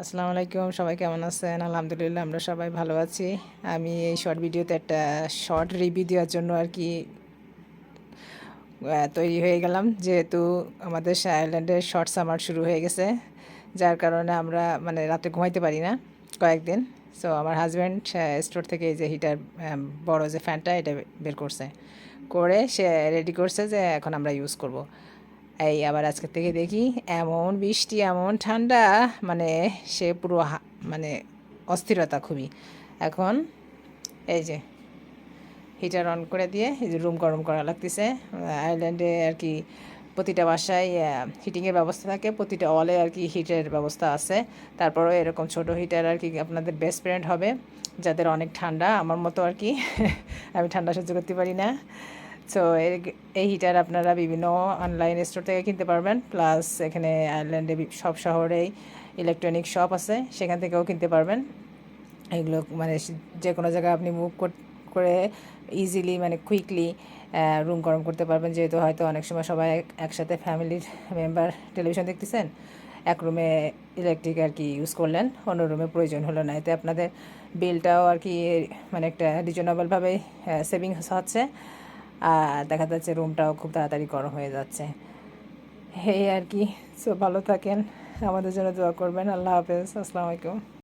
আসসালামু আলাইকুম, সবাই কেমন আছেন? আলহামদুলিল্লাহ আমরা সবাই ভালো আছি। আমি এই শর্ট ভিডিওতে একটা শর্ট রিভিউ দেওয়ার জন্য আর কি তৈরি হয়ে গেলাম, যেহেতু আমাদের আইল্যান্ডে শর্ট সামার শুরু হয়ে গেছে, যার কারণে আমরা মানে রাতে ঘুমাইতে পারি না কয়েকদিন। সো আমার হাজব্যান্ড স্টোর থেকে এই যে হিটার, বড় যে ফ্যানটা, এটা বের করছে, করে সে রেডি করছে যে এখন আমরা ইউজ করব। এই আবার আজকের থেকে দেখি এমন বৃষ্টি, এমন ঠান্ডা, মানে সে পুরো মানে অস্থিরতা খুবই। এখন এই যে হিটার অন করে দিয়ে এই যে রুম গরম করা লাগতেছে। আইল্যান্ডে আর কি প্রতিটা বাসায় হিটিংয়ের ব্যবস্থা থাকে, প্রতিটা ওয়ালে আর কি হিটের ব্যবস্থা আছে। তারপরেও এরকম ছোট হিটার আর কি আপনাদের বেস্ট ফ্রেন্ড হবে যাদের অনেক ঠান্ডা, আমার মতো আর কি আমি ঠান্ডা সহ্য করতে পারি না। সো এই হিটার আপনারা বিভিন্ন অনলাইন স্টোর থেকে কিনতে পারবেন, প্লাস এখানে আয়ারল্যান্ডে সব শহরেই ইলেকট্রনিক শপ আছে, সেখান থেকেও কিনতে পারবেন। এগুলো মানে যে কোনো জায়গায় আপনি মুভ করে ইজিলি মানে কুইকলি রুম গরম করতে পারবেন। যেহেতু হয়তো অনেক সময় সবাই একসাথে ফ্যামিলির মেম্বার টেলিভিশন দেখতেছেন, এক রুমে ইলেকট্রিক আর কি ইউজ করলেন, অন্য রুমে প্রয়োজন হলো না, এতে আপনাদের বিলটাও আর কি মানে একটা রিজনেবলভাবে সেভিংস হচ্ছে, আর দেখা যাচ্ছে রুমটাও খুব তাড়াতাড়ি গরম হয়ে যাচ্ছে। এই আর কি। সো ভালো থাকেন, আমাদের জন্য দোয়া করবেন। আল্লাহ হাফেজ, আসসালামু আলাইকুম।